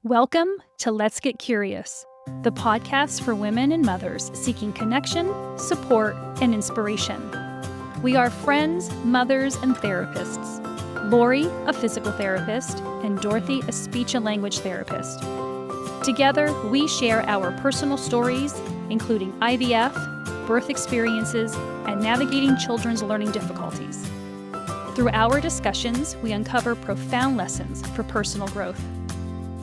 Welcome to Let's Get Curious, the podcast for women and mothers seeking connection, support, and inspiration. We are friends, mothers, and therapists. Lori, a physical therapist, and Dorothy, a speech and language therapist. Together, we share our personal stories, including IVF, birth experiences, and navigating children's learning difficulties. Through our discussions, we uncover profound lessons for personal growth.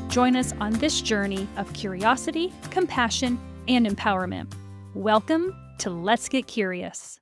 Join us on this journey of curiosity, compassion, and empowerment. Welcome to Let's Get Curious.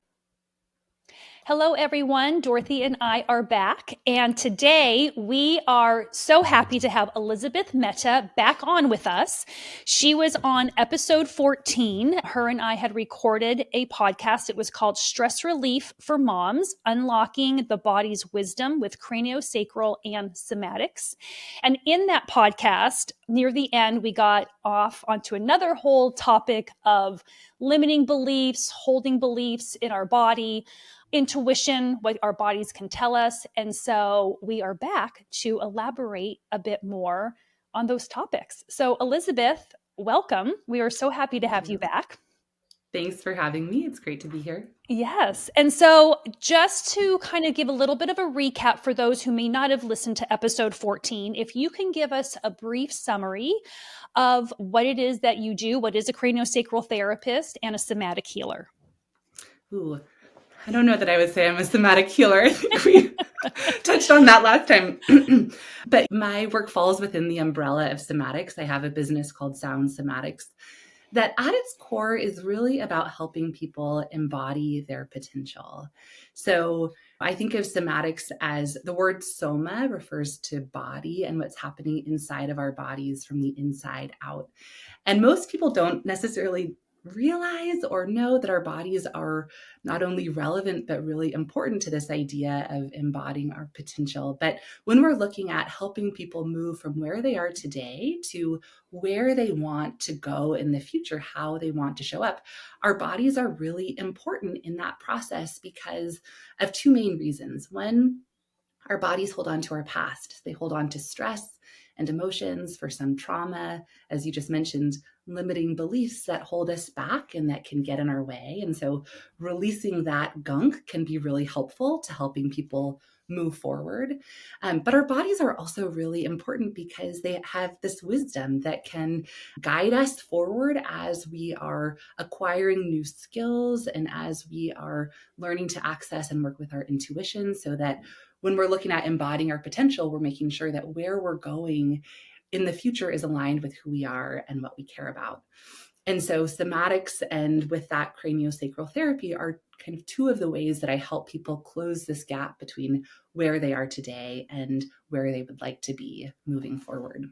Hello, everyone. Dorothy and I are back, and today we are so happy to have Elizabeth Mehta back on with us. She was on episode 14. Her and I had recorded a podcast. It was called Stress Relief for Moms, Unlocking the Body's Wisdom with Craniosacral and Somatics. And in that podcast, near the end, we got off onto another whole topic of limiting beliefs, holding beliefs in our body, intuition, what our bodies can tell us. And so we are back to elaborate a bit more on those topics. So Elizabeth, welcome. We are so happy to have you back. Thanks for having me. It's great to be here. Yes. And so just to kind of give a little bit of a recap for those who may not have listened to episode 14, if you can give us a brief summary of what it is that you do, what is a craniosacral therapist and a somatic healer? Ooh, I don't know that I would say I'm a somatic healer. I think we touched on that last time. But my work falls within the umbrella of somatics. I have a business called Sound Somatics that at its core is really about helping people embody their potential. So I think of somatics as the word soma refers to body and what's happening inside of our bodies from the inside out. And most people don't necessarily realize or know that our bodies are not only relevant, but really important to this idea of embodying our potential. But when we're looking at helping people move from where they are today to where they want to go in the future, how they want to show up, our bodies are really important in that process because of two main reasons. One, our bodies hold on to our past. They hold on to stress and emotions, for some trauma, as you just mentioned, limiting beliefs that hold us back and that can get in our way. And so releasing that gunk can be really helpful to helping people move forward. But our bodies are also really important because they have this wisdom that can guide us forward as we are acquiring new skills and as we are learning to access and work with our intuition, so that when we're looking at embodying our potential, we're making sure that where we're going in the future is aligned with who we are and what we care about. And so somatics and with that craniosacral therapy are kind of two of the ways that I help people close this gap between where they are today and where they would like to be moving forward.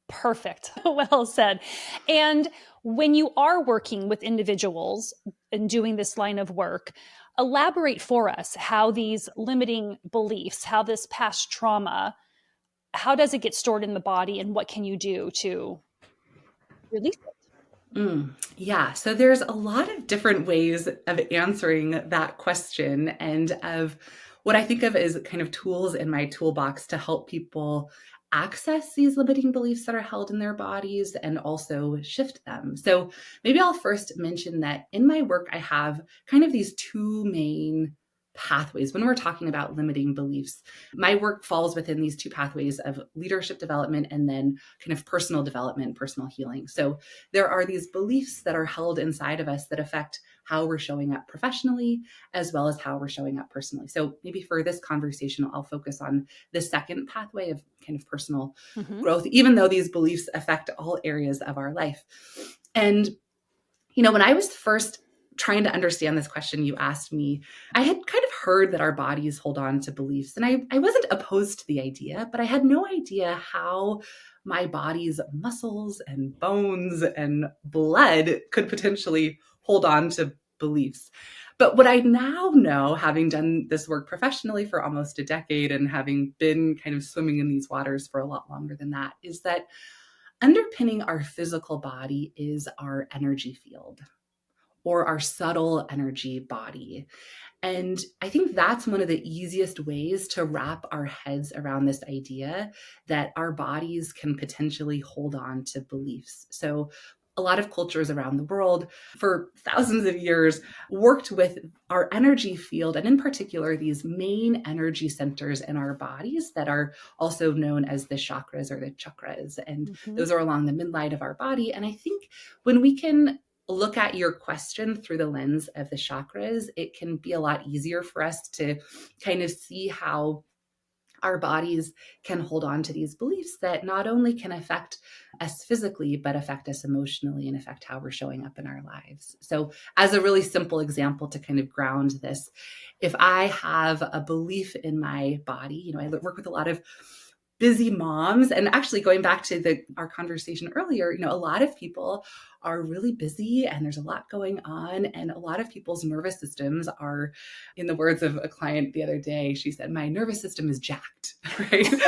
Perfect. Well said. And when you are working with individuals and doing this line of work, elaborate for us how these limiting beliefs, how this past trauma, how does it get stored in the body and what can you do to release it? Yeah, so there's a lot of different ways of answering that question and of what I think of as kind of tools in my toolbox to help people access these limiting beliefs that are held in their bodies and also shift them. So maybe I'll first mention that in my work, I have kind of these two main pathways when we're talking about limiting beliefs. My work falls within these two pathways of leadership development and then kind of personal development, personal healing. So there are these beliefs that are held inside of us that affect how we're showing up professionally, as well as how we're showing up personally. So maybe for this conversation, I'll focus on the second pathway of kind of personal growth, even though these beliefs affect all areas of our life. And, when I was first trying to understand this question you asked me, I had kind of heard that our bodies hold on to beliefs. And I wasn't opposed to the idea, but I had no idea how my body's muscles and bones and blood could potentially hold on to beliefs. But what I now know, having done this work professionally for almost a decade and having been kind of swimming in these waters for a lot longer than that, is that underpinning our physical body is our energy field. or our subtle energy body. And I think that's one of the easiest ways to wrap our heads around this idea that our bodies can potentially hold on to beliefs. So a lot of cultures around the world for thousands of years worked with our energy field, and in particular, these main energy centers in our bodies that are also known as the chakras or the chakras. And those are along the midline of our body. And I think when we can look at your question through the lens of the chakras, it can be a lot easier for us to kind of see how our bodies can hold on to these beliefs that not only can affect us physically, but affect us emotionally and affect how we're showing up in our lives. So, as a really simple example to kind of ground this, if I have a belief in my body, I work with a lot of busy moms, and actually going back to our conversation earlier, a lot of people are really busy and there's a lot going on, and a lot of people's nervous systems are, in the words of a client the other day, she said, my nervous system is jacked, right? So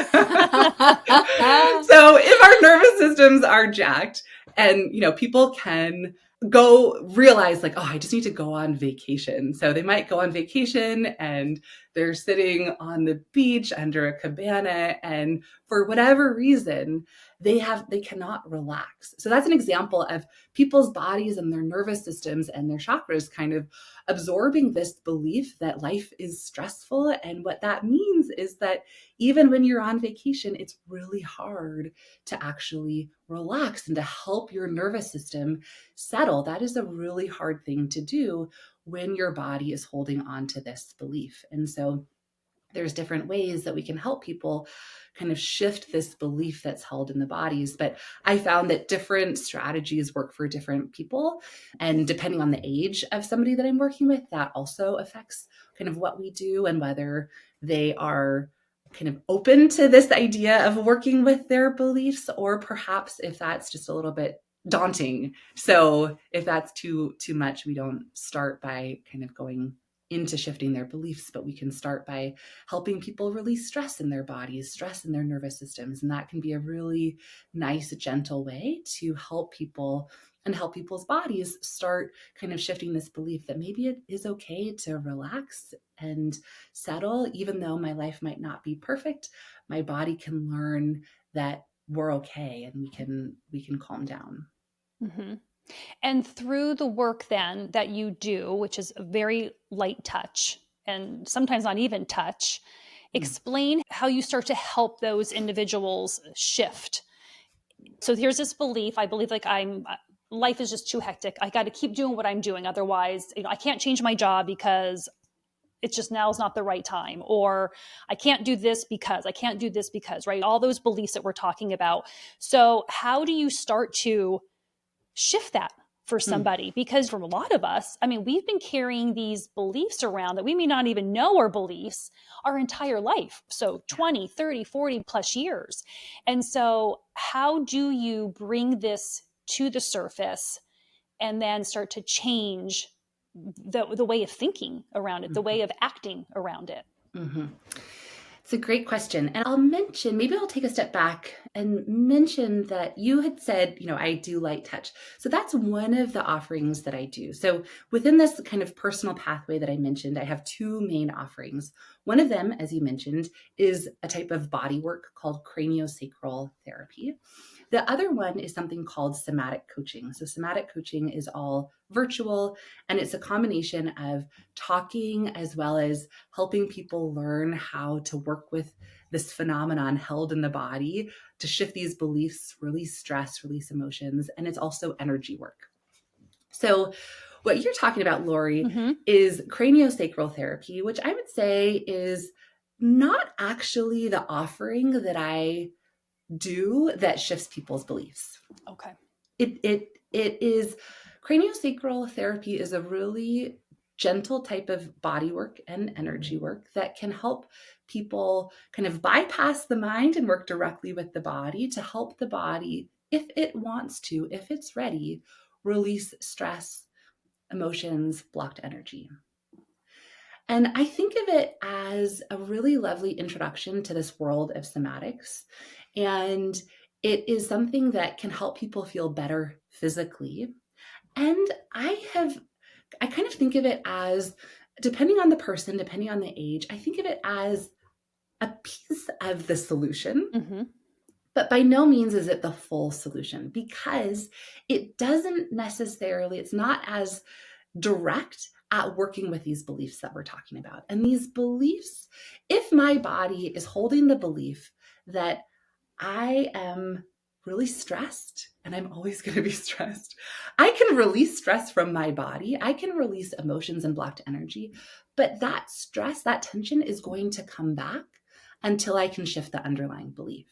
if our nervous systems are jacked, and people can go realize like, oh, I just need to go on vacation. So they might go on vacation and they're sitting on the beach under a cabana, and for whatever reason, they cannot relax. So that's an example of people's bodies and their nervous systems and their chakras kind of absorbing this belief that life is stressful. And what that means is that even when you're on vacation, it's really hard to actually relax and to help your nervous system settle. That is a really hard thing to do when your body is holding on to this belief. And so there's different ways that we can help people kind of shift this belief that's held in the bodies. But I found that different strategies work for different people. And depending on the age of somebody that I'm working with, that also affects kind of what we do and whether they are kind of open to this idea of working with their beliefs, or perhaps if that's just a little bit daunting. So if that's too much, we don't start by kind of going into shifting their beliefs, but we can start by helping people release stress in their bodies, stress in their nervous systems. And that can be a really nice, gentle way to help people and help people's bodies start kind of shifting this belief that maybe it is okay to relax and settle. Even though my life might not be perfect, my body can learn that we're okay and we can calm down. Mm-hmm. And through the work then that you do, which is a very light touch and sometimes not even touch, explain how you start to help those individuals shift. So here's this belief. I believe like life is just too hectic. I got to keep doing what I'm doing. Otherwise, I can't change my job because it's just now is not the right time. Or I can't do this because, right? All those beliefs that we're talking about. So how do you start to shift that for somebody? Because for a lot of us, we've been carrying these beliefs around that we may not even know are beliefs our entire life. So 20, 30, 40 plus years. And so how do you bring this to the surface and then start to change the way of thinking around it, the way of acting around it? Mm-hmm. It's a great question. And maybe I'll take a step back and mention that you had said, I do light touch. So that's one of the offerings that I do. So within this kind of personal pathway that I mentioned, I have two main offerings. One of them, as you mentioned, is a type of body work called craniosacral therapy. The other one is something called somatic coaching. So somatic coaching is all virtual, and it's a combination of talking as well as helping people learn how to work with this phenomenon held in the body to shift these beliefs, release stress, release emotions, and it's also energy work. So what you're talking about, Lori, is craniosacral therapy, which I would say is not actually the offering that I do that shifts people's beliefs. Okay. It is craniosacral therapy is a really gentle type of body work and energy work that can help people kind of bypass the mind and work directly with the body to help the body, if it wants to, if it's ready, release stress, emotions, blocked energy. And I think of it as a really lovely introduction to this world of somatics. And it is something that can help people feel better physically. And I have I kind of think of it as, depending on the person, depending on the age, I think of it as a piece of the solution. Mm-hmm. But by no means is it the full solution, because it doesn't necessarily, it's not as direct at working with these beliefs that we're talking about. And these beliefs, if my body is holding the belief that I am really stressed and I'm always going to be stressed, I can release stress from my body. I can release emotions and blocked energy. But that stress, that tension is going to come back until I can shift the underlying belief.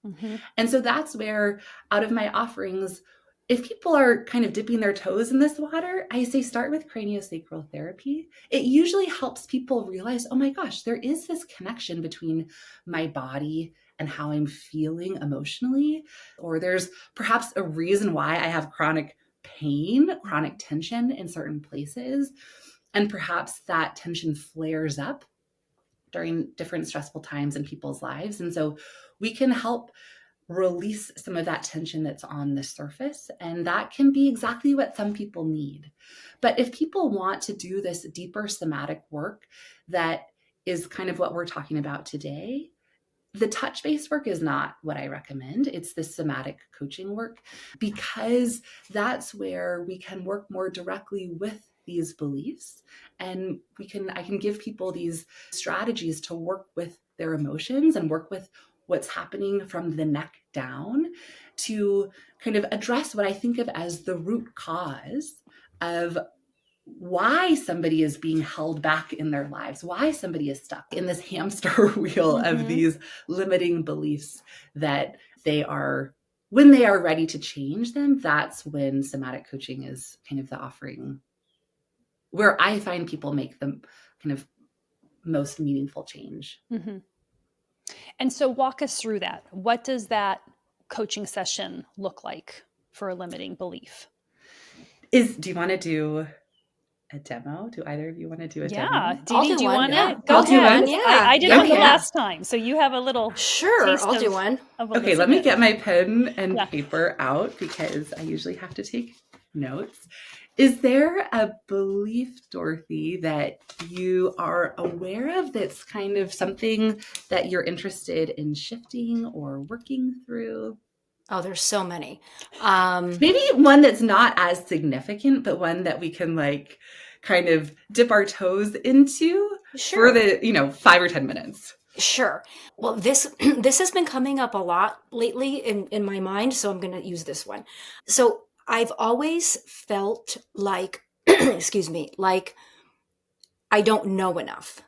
Mm-hmm. And so that's where, out of my offerings, if people are kind of dipping their toes in this water, I say start with craniosacral therapy. It usually helps people realize, oh my gosh, there is this connection between my body and how I'm feeling emotionally, or there's perhaps a reason why I have chronic pain, chronic tension in certain places. And perhaps that tension flares up during different stressful times in people's lives. And so we can help release some of that tension that's on the surface. And that can be exactly what some people need. But if people want to do this deeper somatic work that is kind of what we're talking about today, the touch-based work is not what I recommend. It's the somatic coaching work, because that's where we can work more directly with these beliefs, and I can give people these strategies to work with their emotions and work with what's happening from the neck down to kind of address what I think of as the root cause of why somebody is being held back in their lives, why somebody is stuck in this hamster wheel Mm-hmm. of these limiting beliefs that when they are ready to change them, that's when somatic coaching is kind of the offering where I find people make the kind of most meaningful change. Mm-hmm. And so walk us through that. What does that coaching session look like for a limiting belief? Do you want to do a demo? Do either of you want to do a demo? Didi, do you want to? Go I'll do ahead. one. Yeah. I did one the Okay. last time, so you have a little Sure, taste I'll do one. Okay, let me get my pen and paper out, because I usually have to take notes. Is there a belief, Dorothy, that you are aware of that's kind of something that you're interested in shifting or working through? Oh, there's so many. Maybe one that's not as significant, but one that we can like kind of dip our toes into for the 5 or 10 minutes. Sure. Well, this has been coming up a lot lately in my mind, so I'm going to use this one. So I've always felt like, excuse me, like I don't know enough.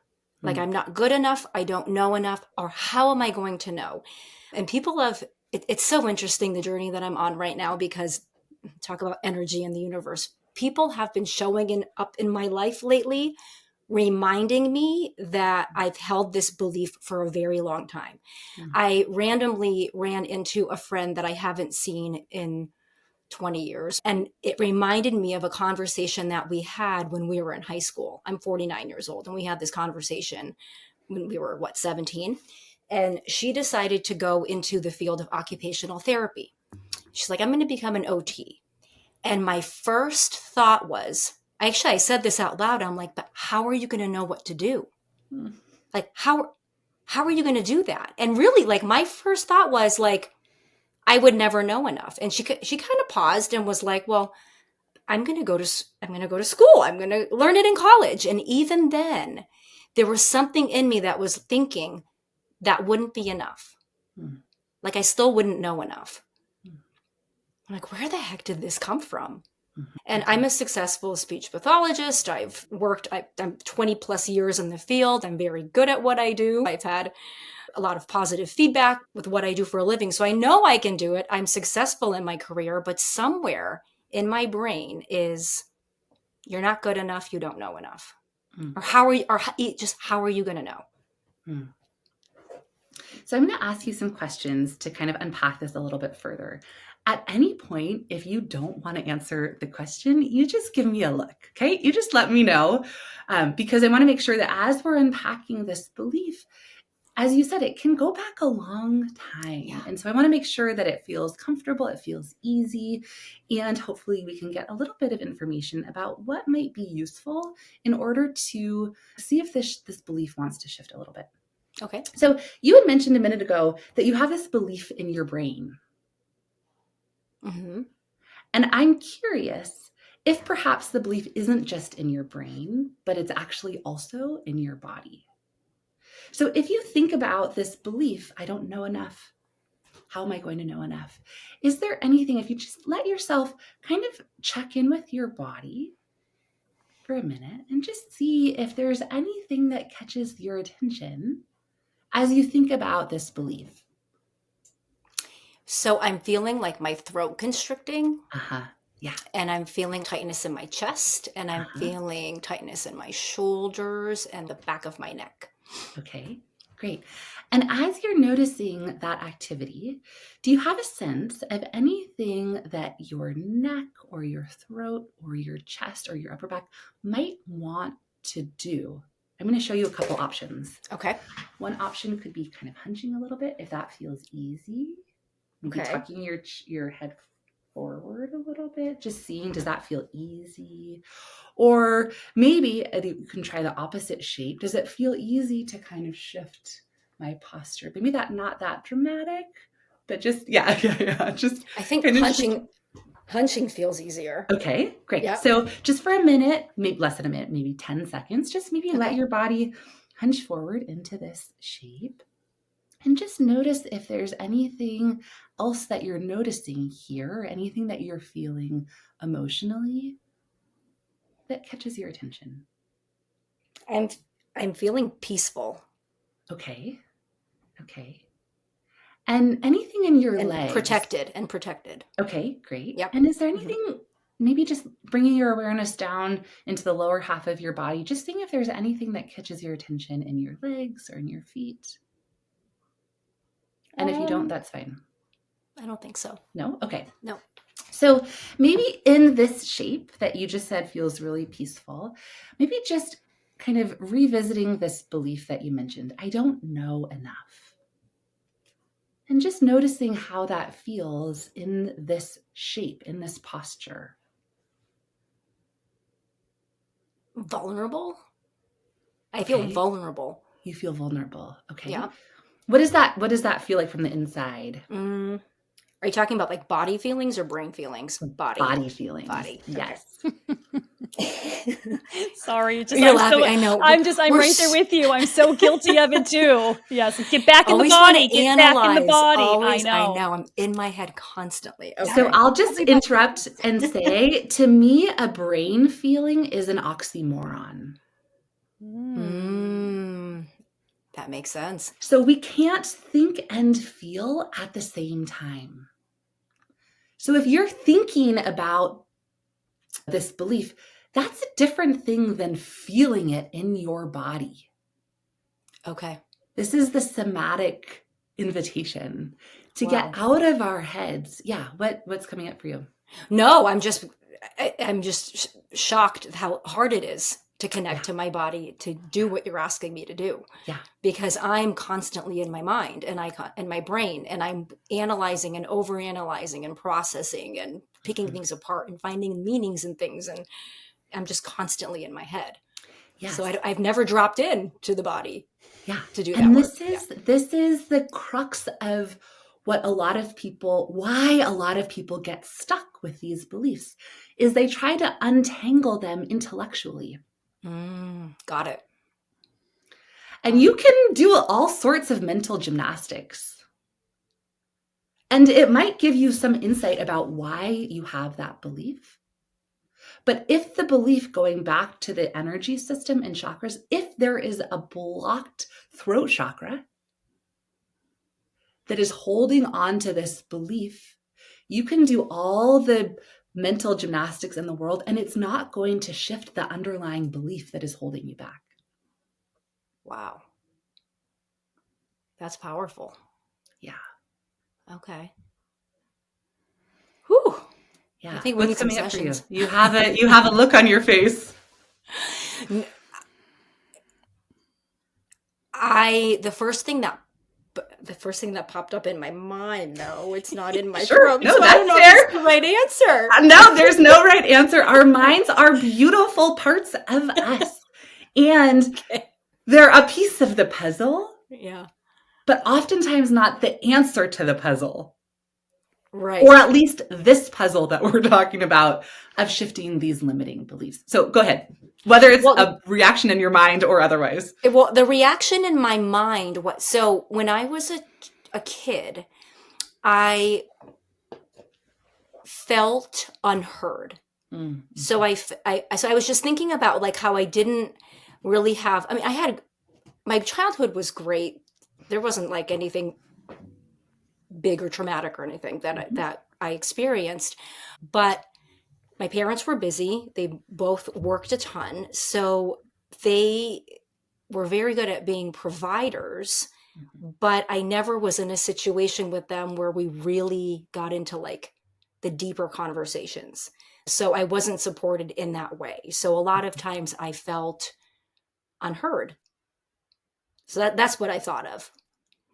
Like I'm not good enough. I don't know enough. Or how am I going to know? And people it's so interesting, the journey that I'm on right now, because talk about energy in the universe. People have been showing up in my life lately, reminding me that I've held this belief for a very long time. I randomly ran into a friend that I haven't seen in 20 years. And it reminded me of a conversation that we had when we were in high school. I'm 49 years old, and we had this conversation when we were, 17? And she decided to go into the field of occupational therapy. She's like, I'm going to become an OT. And my first thought was, I said this out loud. I'm like, but how are you going to know what to do? Like, how are you going to do that? And really, like, my first thought was like, I would never know enough. And she kind of paused and was like, well, I'm going to go to school. I'm going to learn it in college. And even then, there was something in me that was thinking that wouldn't be enough. Like, I still wouldn't know enough. I'm like, where the heck did this come from? And I'm a successful speech pathologist. I'm 20 plus years in the field. I'm very good at what I do. I've had a lot of positive feedback with what I do for a living. So I know I can do it. I'm successful in my career, but somewhere in my brain is, you're not good enough. You don't know enough. Or how are you going to know? So I'm going to ask you some questions to kind of unpack this a little bit further. At any point, if you don't want to answer the question, you just give me a look, okay? You just let me know, because I want to make sure that as we're unpacking this belief, as you said, it can go back a long time. Yeah. And so I want to make sure that it feels comfortable, it feels easy, and hopefully we can get a little bit of information about what might be useful in order to see if this belief wants to shift a little bit. Okay. So you had mentioned a minute ago that you have this belief in your brain. Mm-hmm. And I'm curious if perhaps the belief isn't just in your brain, but it's actually also in your body. So if you think about this belief, I don't know enough. How am I going to know enough? Is there anything, if you just let yourself kind of check in with your body for a minute and just see if there's anything that catches your attention as you think about this belief? So I'm feeling like my throat constricting. Uh-huh. Yeah. And I'm feeling tightness in my chest, and I'm feeling tightness in my shoulders and the back of my neck. Okay, great. And as you're noticing that activity, do you have a sense of anything that your neck or your throat or your chest or your upper back might want to do? I'm going to show you a couple options. Okay. One option could be kind of hunching a little bit if that feels easy. Maybe Okay. tucking your head forward a little bit, just seeing, does that feel easy? Or maybe you can try the opposite shape. Does it feel easy to kind of shift my posture? Maybe not that dramatic, but just, yeah. Just I think kind of hunching feels easier. Okay, great. Yep. So just for a minute, maybe less than a minute, maybe 10 seconds, just maybe let Okay. your body hunch forward into this shape. And just notice if there's anything else that you're noticing here, or anything that you're feeling emotionally that catches your attention. I'm feeling peaceful Okay. And anything in your and legs? protected. Okay, great. Yep. And is there anything, maybe just bringing your awareness down into the lower half of your body, just seeing if there's anything that catches your attention in your legs or in your feet? And if you don't, that's fine. I don't think so. No? Okay. No. So maybe in this shape that you just said feels really peaceful, maybe just kind of revisiting this belief that you mentioned, I don't know enough. And just noticing how that feels in this shape, in this posture. Vulnerable? I feel vulnerable. You feel vulnerable. Okay. Yeah. What does that feel like from the inside? Are you talking about like body feelings or brain feelings? Body feelings. Body. Yes. Sorry, You're laughing. I know. I'm right there with you. I'm so guilty of it too. Yes, get back in the body. Get back in the body. Always, I know. I'm in my head constantly. Okay. So I'll just interrupt and say, to me, a brain feeling is an oxymoron. That makes sense. So we can't think and feel at the same time. So if you're thinking about this belief, that's a different thing than feeling it in your body. Okay. This is the somatic invitation to Wow. get out of our heads. Yeah. What's coming up for you? No, I'm just shocked how hard it is to connect to my body, to do what you're asking me to do. Yeah. Because I'm constantly in my mind and my brain, and I'm analyzing and overanalyzing and processing and picking things apart and finding meanings in things. And I'm just constantly in my head. Yes. So I've never dropped in to the body to do that. And work. this is the crux of why a lot of people get stuck with these beliefs, is they try to untangle them intellectually. Got it. And you can do all sorts of mental gymnastics. And it might give you some insight about why you have that belief. But if the belief, going back to the energy system and chakras, if there is a blocked throat chakra that is holding on to this belief, you can do all the mental gymnastics in the world, and it's not going to shift the underlying belief that is holding you back. Wow. That's powerful. Yeah. Okay. Whew. Yeah. I think we need some coming up for you? sessions. You have a look on your face. The first thing that popped up in my mind, though, it's not in my Sure. throat, No, so I don't that's know if fair. it's the right answer. No, there's no right answer. Our minds are beautiful parts of us. And Okay. they're a piece of the puzzle, Yeah. but oftentimes not the answer to the puzzle. Right. Or at least this puzzle that we're talking about of shifting these limiting beliefs. So go ahead, whether it's a reaction in your mind or otherwise. Well, the reaction in my mind, so when I was a kid, I felt unheard. Mm-hmm. So I was just thinking about like how I didn't really have, I mean, my childhood was great. There wasn't like anything big or traumatic or anything that I experienced, but my parents were busy. They both worked a ton. So they were very good at being providers, but I never was in a situation with them where we really got into like the deeper conversations. So I wasn't supported in that way. So a lot of times I felt unheard. So that's what I thought of.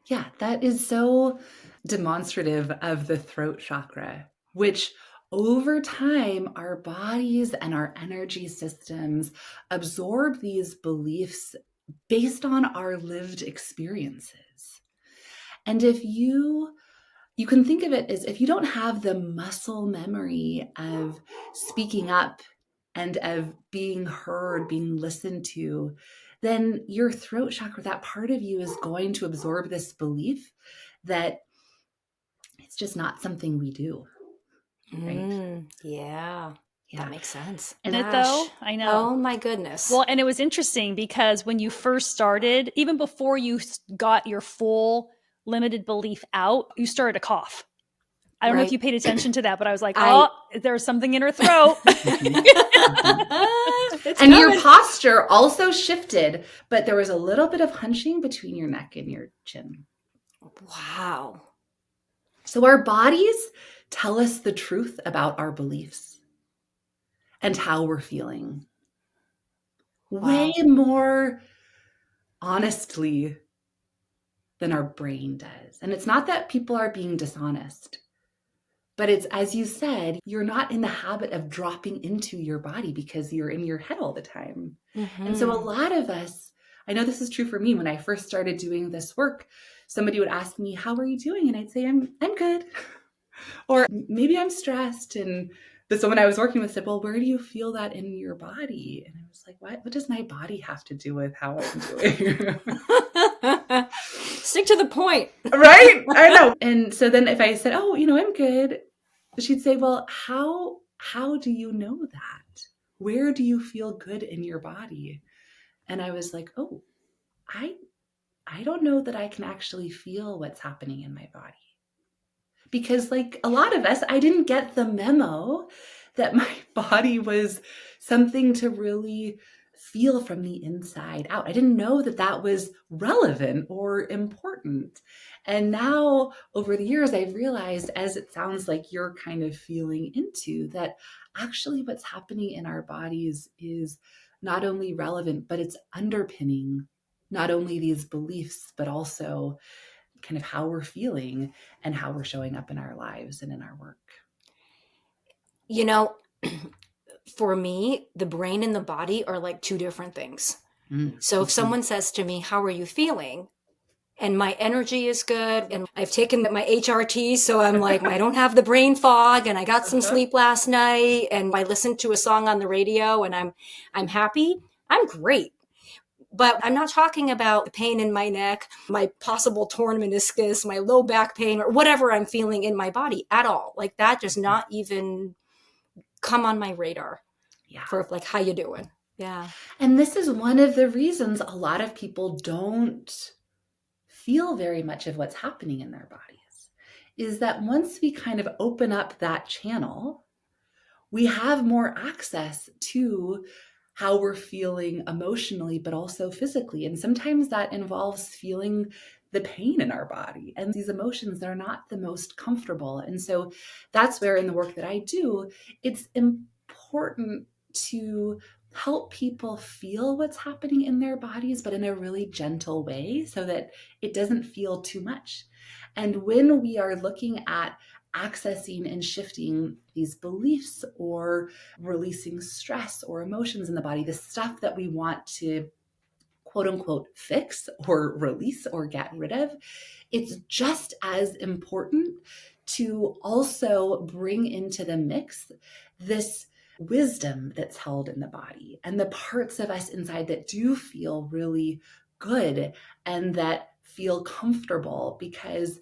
Yeah, that is so demonstrative of the throat chakra, which over time, our bodies and our energy systems absorb these beliefs based on our lived experiences. And if you can think of it as if you don't have the muscle memory of speaking up and of being heard, being listened to, then your throat chakra, that part of you, is going to absorb this belief that it's just not something we do. Right? Yeah. That makes sense. And it though, I know. Oh my goodness. Well, and it was interesting because when you first started, even before you got your full limited belief out, you started to cough. I don't know if you paid attention to that, but I was like, there's something in her throat. And your posture also shifted, but there was a little bit of hunching between your neck and your chin. Wow. So our bodies tell us the truth about our beliefs and how we're feeling. Wow. Way more honestly than our brain does. And it's not that people are being dishonest, but it's, as you said, you're not in the habit of dropping into your body because you're in your head all the time. Mm-hmm. And so a lot of us, I know this is true for me, when I first started doing this work, somebody would ask me, how are you doing? And I'd say, I'm good. Or maybe I'm stressed. And the someone I was working with said, well, where do you feel that in your body? And I was like, what does my body have to do with how I'm doing? Stick to the point. Right? I know. And so then if I said, oh, I'm good, she'd say, well, how do you know that? Where do you feel good in your body? And I was like, oh, I don't know that I can actually feel what's happening in my body. Because like a lot of us, I didn't get the memo that my body was something to really feel from the inside out. I didn't know that that was relevant or important. And now over the years, I've realized, as it sounds like you're kind of feeling into, that actually what's happening in our bodies is not only relevant, but it's underpinning not only these beliefs, but also kind of how we're feeling and how we're showing up in our lives and in our work. For me, the brain and the body are like two different things. So if someone says to me, how are you feeling? And my energy is good, and I've taken my HRT, so I'm like, I don't have the brain fog, and I got some sleep last night, and I listened to a song on the radio, and I'm happy. I'm great. But I'm not talking about the pain in my neck, my possible torn meniscus, my low back pain, or whatever I'm feeling in my body at all. Like that does not even come on my radar for like, how you doing? Yeah. And this is one of the reasons a lot of people don't feel very much of what's happening in their bodies, is that once we kind of open up that channel, we have more access to how we're feeling emotionally, but also physically. And sometimes that involves feeling the pain in our body. And these emotions, they're not the most comfortable. And so that's where in the work that I do, it's important to help people feel what's happening in their bodies, but in a really gentle way so that it doesn't feel too much. And when we are looking at accessing and shifting these beliefs or releasing stress or emotions in the body, the stuff that we want to quote unquote fix or release or get rid of, it's just as important to also bring into the mix this wisdom that's held in the body and the parts of us inside that do feel really good and that feel comfortable, because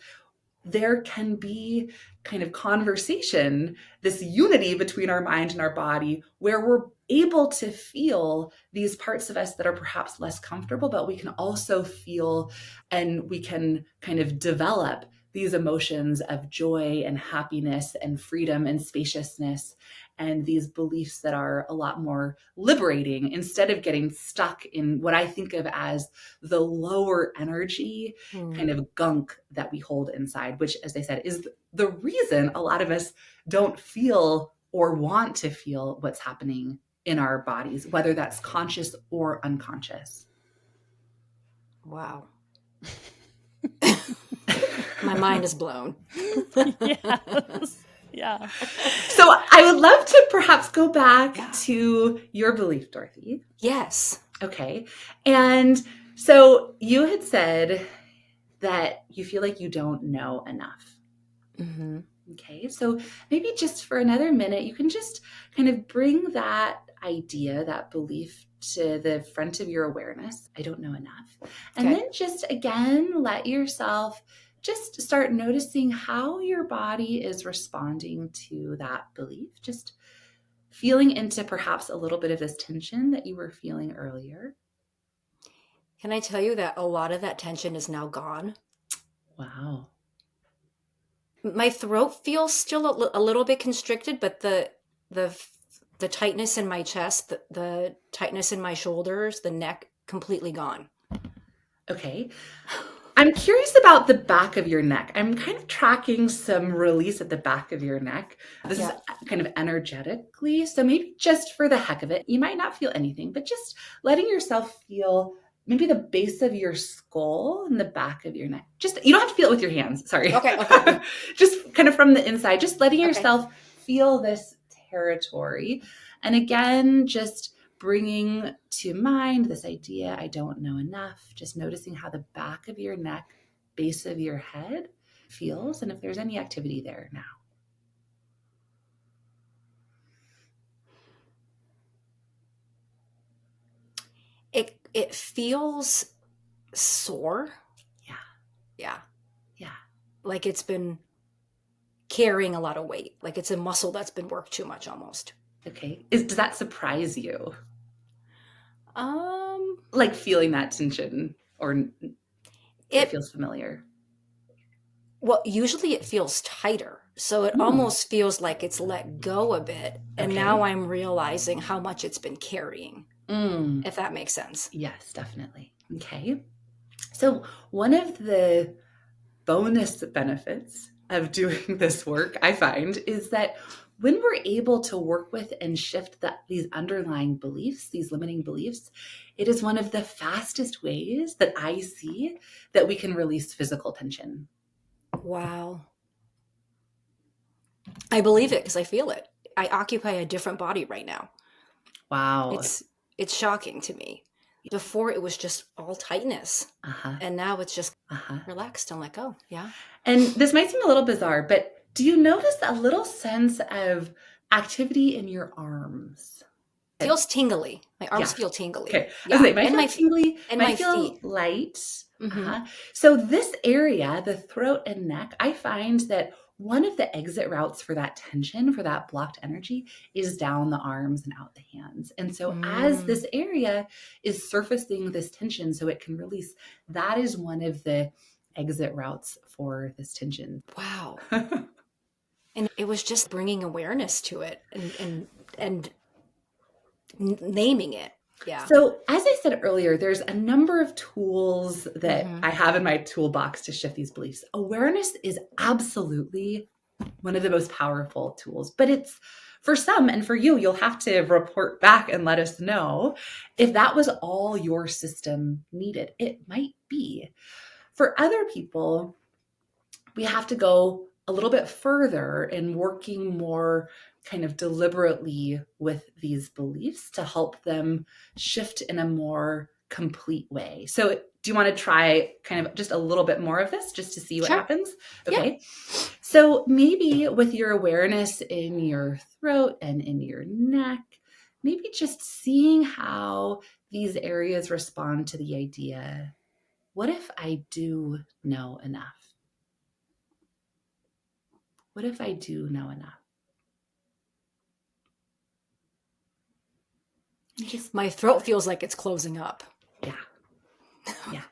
there can be kind of conversation, this unity between our mind and our body, where we're able to feel these parts of us that are perhaps less comfortable, but we can also feel and we can kind of develop these emotions of joy and happiness and freedom and spaciousness and these beliefs that are a lot more liberating, instead of getting stuck in what I think of as the lower energy kind of gunk that we hold inside, which, as I said, is the reason a lot of us don't feel or want to feel what's happening in our bodies, whether that's conscious or unconscious. Wow. My mind is blown. Yes. Yeah. So I would love to perhaps go back to your belief, Dorothy. Yes. Okay. And so you had said that you feel like you don't know enough. Mm-hmm. Okay. So maybe just for another minute, you can just kind of bring that idea, that belief to the front of your awareness. I don't know enough. And then just again, let yourself just start noticing how your body is responding to that belief. Just feeling into perhaps a little bit of this tension that you were feeling earlier. Can I tell you that a lot of that tension is now gone? Wow. My throat feels still a little bit constricted, but the tightness in my chest, the tightness in my shoulders, the neck, completely gone. Okay. I'm curious about the back of your neck. I'm kind of tracking some release at the back of your neck. This is kind of energetically. So maybe just for the heck of it, you might not feel anything, but just letting yourself feel maybe the base of your skull and the back of your neck. Just, you don't have to feel it with your hands. Sorry. Okay. Just kind of from the inside, just letting yourself feel this territory. And again, just bringing to mind this idea, I don't know enough, just noticing how the back of your neck, base of your head feels, and if there's any activity there now. It feels sore. Yeah. Like it's been carrying a lot of weight. Like it's a muscle that's been worked too much almost. Okay. Does that surprise you? Um, Like feeling that tension, or it feels familiar? Well, usually it feels tighter. So it almost feels like it's let go a bit. And now I'm realizing how much it's been carrying, if that makes sense. Yes, definitely. Okay. So one of the bonus benefits of doing this work, I find, is that when we're able to work with and shift these underlying beliefs, these limiting beliefs, it is one of the fastest ways that I see that we can release physical tension. Wow. I believe it because I feel it. I occupy a different body right now. Wow. It's shocking to me. Before it was just all tightness. And now it's just relaxed and let go. Yeah. And this might seem a little bizarre, but do you notice a little sense of activity in your arms? It feels tingly. My arms feel tingly. Okay. Yeah. And my tingly, and my feet. light. So this area, the throat and neck, I find that one of the exit routes for that tension, for that blocked energy, is down the arms and out the hands. And so as this area is surfacing this tension so it can release, that is one of the exit routes for this tension. Wow. And it was just bringing awareness to it and naming it. Yeah. So as I said earlier, there's a number of tools that I have in my toolbox to shift these beliefs. Awareness is absolutely one of the most powerful tools. But it's for some, and for you, you'll have to report back and let us know if that was all your system needed. It might be. For other people, we have to go a little bit further in working more kind of deliberately with these beliefs to help them shift in a more complete way. So do you want to try kind of just a little bit more of this just to see what Sure. happens? Okay. Yeah. So maybe with your awareness in your throat and in your neck, maybe just seeing how these areas respond to the idea, what if I do know enough? What if I do know enough? My throat feels like it's closing up. Yeah. Yeah.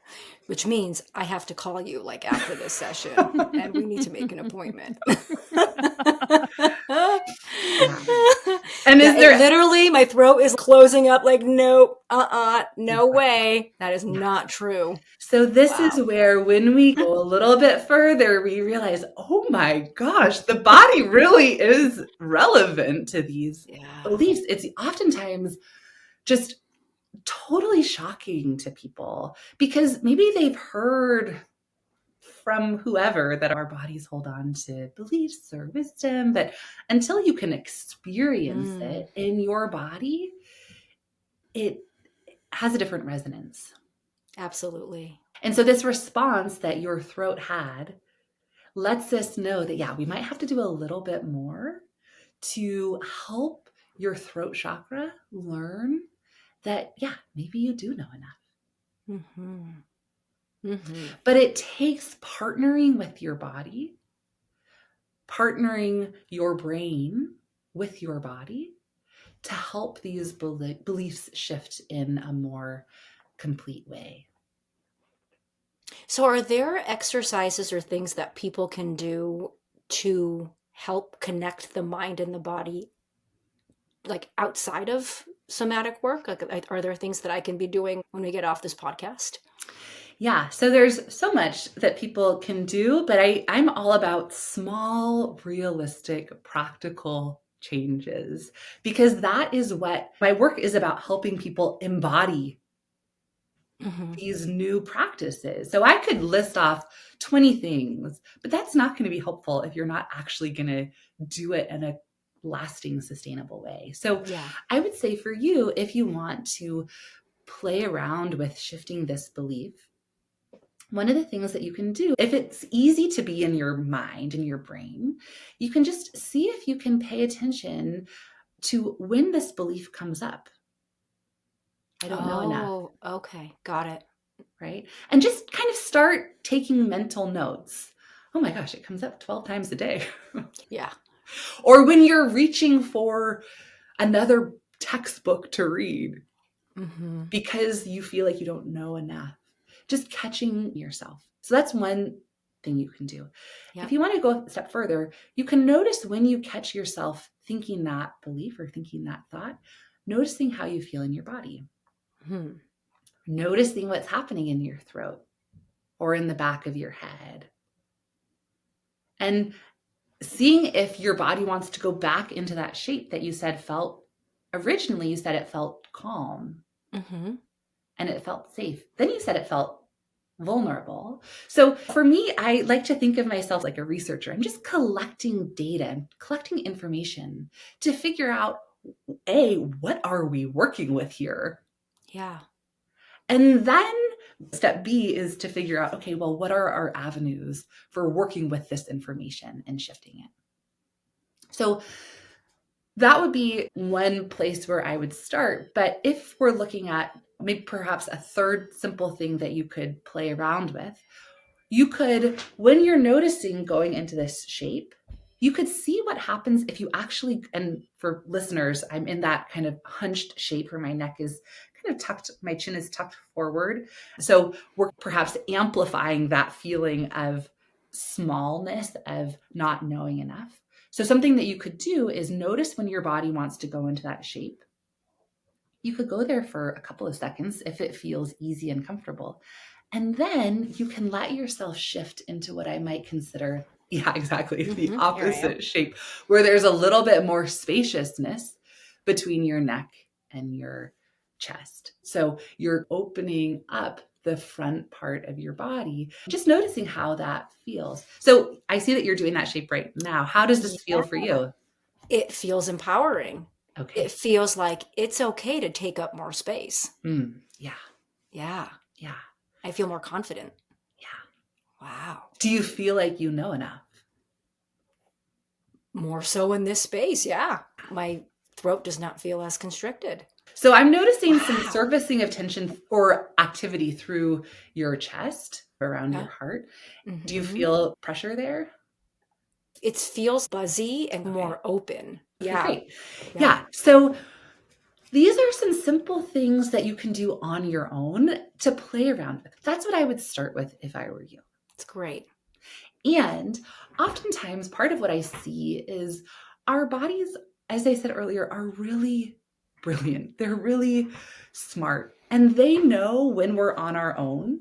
Which means I have to call you like after this session and we need to make an appointment. Yeah. And is there literally my throat is closing up like, nope, no way. That is not true. So this is where when we go a little bit further, we realize, oh my gosh, the body really is relevant to these beliefs. It's oftentimes just totally shocking to people because maybe they've heard from whoever that our bodies hold on to beliefs or wisdom, but until you can experience it in your body, it has a different resonance. Absolutely. And so this response that your throat had lets us know that, yeah, we might have to do a little bit more to help your throat chakra learn that, yeah, maybe you do know enough. Mm-hmm. Mm-hmm. But it takes partnering with your body, partnering your brain with your body to help these beliefs shift in a more complete way. So are there exercises or things that people can do to help connect the mind and the body, like outside of somatic work? Like, are there things that I can be doing when we get off this podcast? Yeah, so there's so much that people can do, but I'm all about small, realistic, practical changes because that is what my work is about, helping people embody these new practices. So I could list off 20 things, but that's not going to be helpful if you're not actually going to do it in a lasting, sustainable way. So I would say for you, if you want to play around with shifting this belief, one of the things that you can do, if it's easy to be in your mind and your brain, you can just see if you can pay attention to when this belief comes up. I don't know enough. Oh, okay. Got it. Right? And just kind of start taking mental notes. Oh my gosh, it comes up 12 times a day. Yeah. Or when you're reaching for another textbook to read because you feel like you don't know enough. Just catching yourself. So that's one thing you can do. Yep. If you want to go a step further, you can notice when you catch yourself thinking that belief or thinking that thought, noticing how you feel in your body. Noticing what's happening in your throat or in the back of your head. And seeing if your body wants to go back into that shape that you said felt, originally you said it felt calm. And it felt safe. Then you said it felt vulnerable. So for me, I like to think of myself like a researcher. I'm just collecting data, collecting information to figure out, A, what are we working with here? Yeah. And then step B is to figure out, okay, well, what are our avenues for working with this information and shifting it? So that would be one place where I would start. But if we're looking at maybe perhaps a third simple thing that you could play around with, you could, when you're noticing going into this shape, you could see what happens if you actually, and for listeners, I'm in that kind of hunched shape where my neck is kind of tucked, my chin is tucked forward. So we're perhaps amplifying that feeling of smallness, of not knowing enough. So something that you could do is notice when your body wants to go into that shape. You could go there for a couple of seconds if it feels easy and comfortable. And then you can let yourself shift into what I might consider Yeah, exactly. The Here I am. opposite shape, where there's a little bit more spaciousness between your neck and your chest. So you're opening up the front part of your body, just noticing how that feels. So I see that you're doing that shape right now. How does this feel for you? It feels empowering. Okay. It feels like it's okay to take up more space. Yeah. Yeah. Yeah. I feel more confident. Yeah. Wow. Do you feel like you know enough? More so in this space. Yeah. My throat does not feel as constricted. So I'm noticing some surfacing of tension or activity through your chest, around your heart. Do you feel pressure there? It feels buzzy and more open. Okay, Yeah. great. Yeah. So these are some simple things that you can do on your own to play around with. That's what I would start with if I were you. It's great. And oftentimes, part of what I see is our bodies, as I said earlier, are really brilliant. They're really smart. And they know when we're on our own.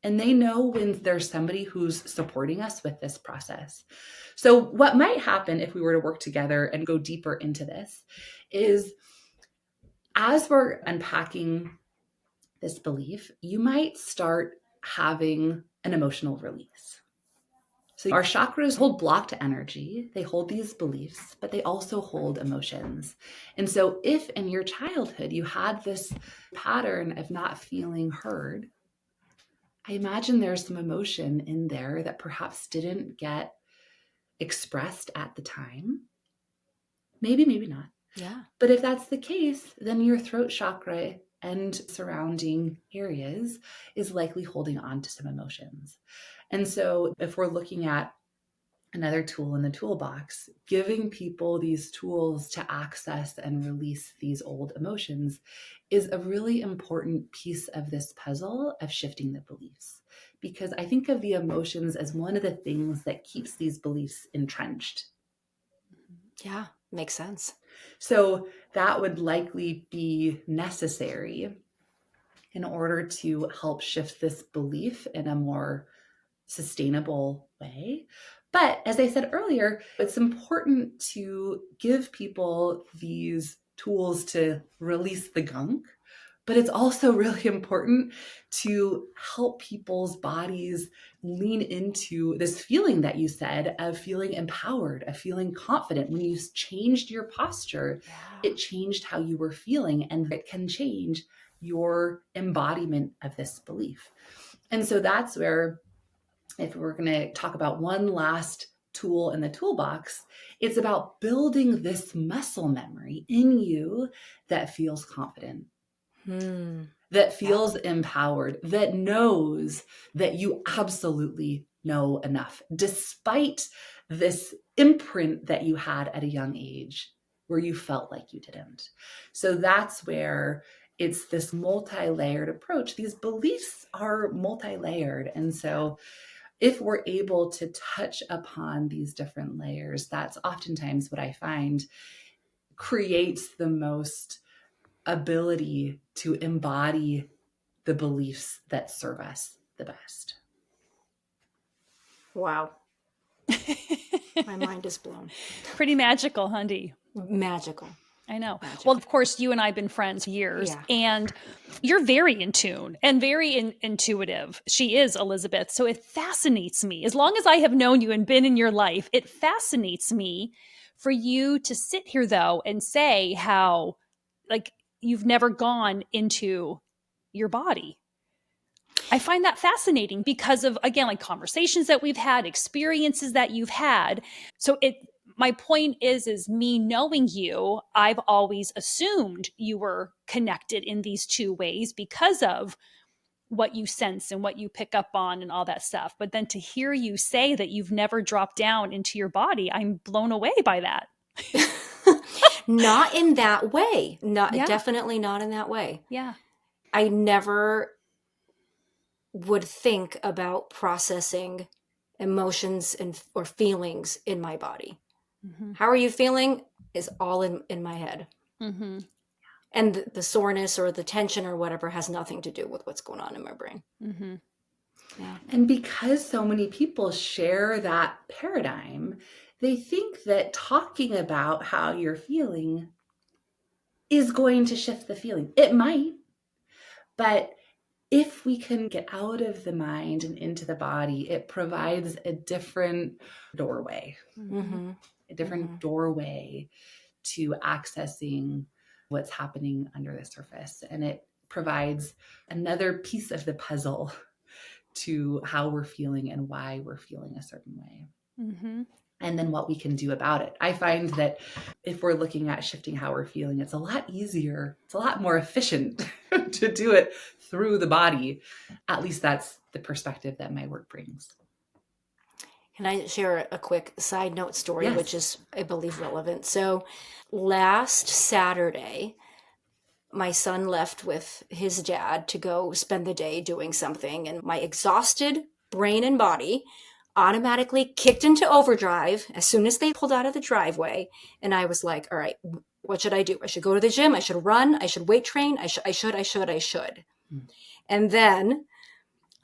And they know when there's somebody who's supporting us with this process. So, what might happen if we were to work together and go deeper into this is as we're unpacking this belief, you might start having an emotional release. So our chakras hold blocked energy. They hold these beliefs, but they also hold emotions. And so if in your childhood you had this pattern of not feeling heard, I imagine there's some emotion in there that perhaps didn't get expressed at the time. Maybe, maybe not. Yeah. But if that's the case, then your throat chakra and surrounding areas is likely holding on to some emotions. And so if we're looking at another tool in the toolbox, giving people these tools to access and release these old emotions is a really important piece of this puzzle of shifting the beliefs. Because I think of the emotions as one of the things that keeps these beliefs entrenched. Yeah, makes sense. So that would likely be necessary in order to help shift this belief in a more sustainable way. But as I said earlier, it's important to give people these tools to release the gunk. But it's also really important to help people's bodies lean into this feeling that you said of feeling empowered, of feeling confident. When you changed your posture, it changed how you were feeling, and it can change your embodiment of this belief. And so that's where, if we're going to talk about one last tool in the toolbox, it's about building this muscle memory in you that feels confident, that feels empowered, that knows that you absolutely know enough, despite this imprint that you had at a young age where you felt like you didn't. So that's where it's this multi-layered approach. These beliefs are multi-layered. And so if we're able to touch upon these different layers, that's oftentimes what I find creates the most ability to embody the beliefs that serve us the best. Wow. My mind is blown. Pretty magical, Hundy. Magical. I know. Well, of course, you and I have been friends for years, and you're very in tune and very intuitive. She is, Elizabeth. So it fascinates me. As long as I have known you and been in your life, it fascinates me for you to sit here, though, and say how, like, you've never gone into your body. I find that fascinating because of, again, like conversations that we've had, experiences that you've had. So my point is me knowing you, I've always assumed you were connected in these two ways because of what you sense and what you pick up on and all that stuff. But then to hear you say that you've never dropped down into your body, I'm blown away by that. Not in that way. Definitely not in that way. Yeah. I never would think about processing emotions or feelings in my body. How are you feeling is all in my head. And the soreness or the tension or whatever has nothing to do with what's going on in my brain. Yeah. And because so many people share that paradigm, they think that talking about how you're feeling is going to shift the feeling. It might, but if we can get out of the mind and into the body, it provides a different doorway, Mm-hmm. a different Mm-hmm. doorway to accessing what's happening under the surface. And it provides another piece of the puzzle to how we're feeling and why we're feeling a certain way. Mm-hmm. And then what we can do about it. I find that if we're looking at shifting how we're feeling, it's a lot easier, it's a lot more efficient to do it through the body. At least that's the perspective that my work brings. Can I share a quick side note story, Yes. which is, I believe, relevant? So last Saturday, my son left with his dad to go spend the day doing something, and my exhausted brain and body automatically kicked into overdrive as soon as they pulled out of the driveway. And I was like, all right, what should I do? I should go to the gym. I should run. I should weight train. I should. And then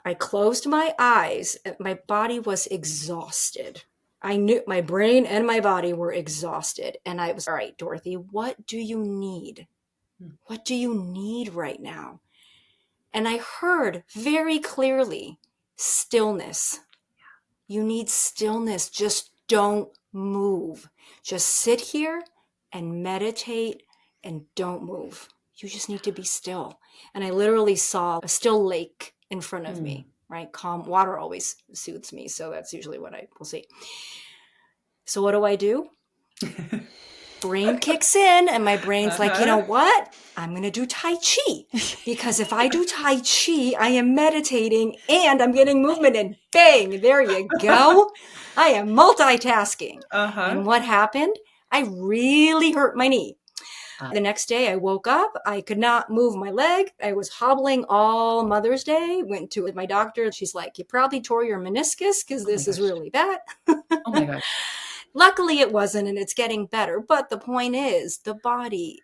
I closed my eyes. My body was exhausted. I knew my brain and my body were exhausted. And I was, all right, Dorothy, what do you need? What do you need right now? And I heard very clearly, stillness. You need stillness. Just don't move. Just sit here and meditate and don't move. You just need to be still. And I literally saw a still lake in front of me, right? Calm water always soothes me. So that's usually what I will see. So what do? Brain kicks in and my brain's like, you know what? I'm going to do Tai Chi, because if I do Tai Chi, I am meditating and I'm getting movement, and bang, there you go. I am multitasking. And what happened? I really hurt my knee. The next day I woke up, I could not move my leg. I was hobbling all Mother's Day, went to my doctor. She's like, you probably tore your meniscus because this is really bad. Oh my gosh. Luckily it wasn't, and it's getting better. But the point is, the body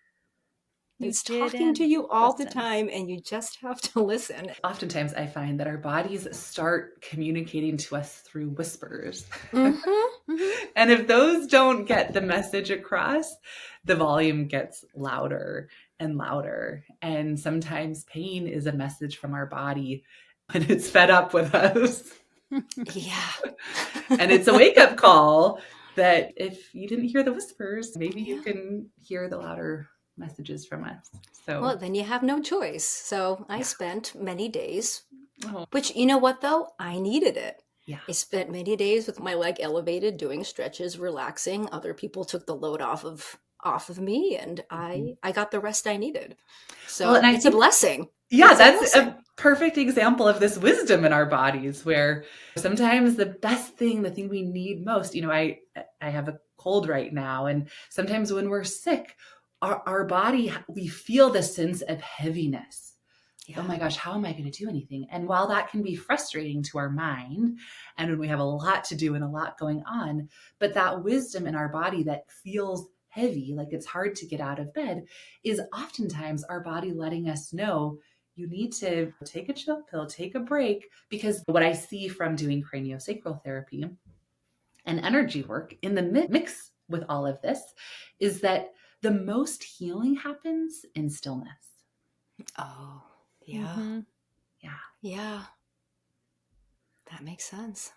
is talking to you all the time, and you just have to listen. Oftentimes I find that our bodies start communicating to us through whispers. And if those don't get the message across, the volume gets louder and louder. And sometimes pain is a message from our body when it's fed up with us. Yeah. And it's a wake-up call that if you didn't hear the whispers, maybe you can hear the louder messages from us. So, well, then you have no choice. So I spent many days, which, you know what, though? I needed it. Yeah. I spent many days with my leg elevated, doing stretches, relaxing. Other people took the load off of me, and I got the rest I needed. So it's a blessing. Yeah, that's a perfect example of this wisdom in our bodies, where sometimes the best thing, the thing we need most, I have a cold right now. And sometimes when we're sick, our body, we feel this sense of heaviness. Oh my gosh, how am I going to do anything? And while that can be frustrating to our mind, and when we have a lot to do and a lot going on, but that wisdom in our body that feels heavy, like it's hard to get out of bed, is oftentimes our body letting us know, you need to take a chill pill, take a break. Because what I see from doing craniosacral therapy and energy work in the mix with all of this is that the most healing happens in stillness. Oh, yeah. Yeah. That makes sense.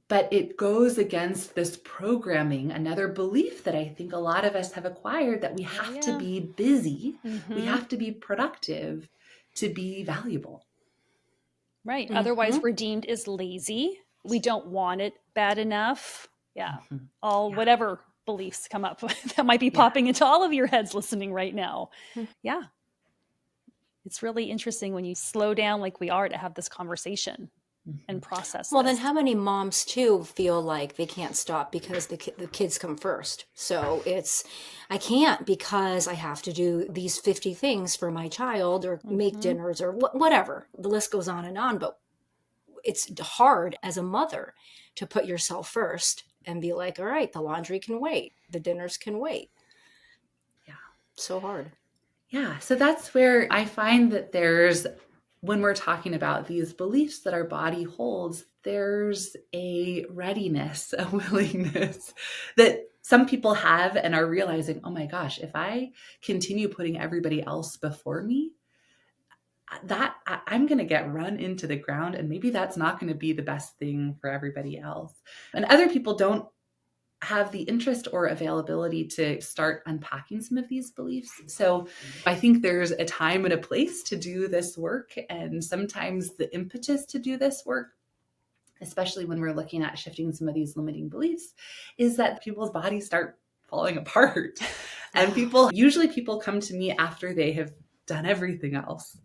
But it goes against this programming, another belief that I think a lot of us have acquired, that we have to be busy, we have to be productive to be valuable. Right. Otherwise, we're deemed as lazy. We don't want it bad enough. Yeah. Whatever beliefs come up that might be popping into all of your heads listening right now. Yeah. It's really interesting when you slow down like we are to have this conversation and process Well, this. then how many moms too feel like they can't stop because the kids come first? So it's, I can't because I have to do these 50 things for my child, or make dinners, or whatever. The list goes on and on. But it's hard as a mother to put yourself first and be like, all right, the laundry can wait, the dinners can wait. Yeah. So hard. Yeah. So that's where I find that there's when we're talking about these beliefs that our body holds, there's a readiness, a willingness that some people have and are realizing, oh my gosh, if I continue putting everybody else before me, I'm going to get run into the ground, and maybe that's not going to be the best thing for everybody else. And other people don't have the interest or availability to start unpacking some of these beliefs. So I think there's a time and a place to do this work. And sometimes the impetus to do this work, especially when we're looking at shifting some of these limiting beliefs, is that people's bodies start falling apart. And usually people come to me after they have done everything else.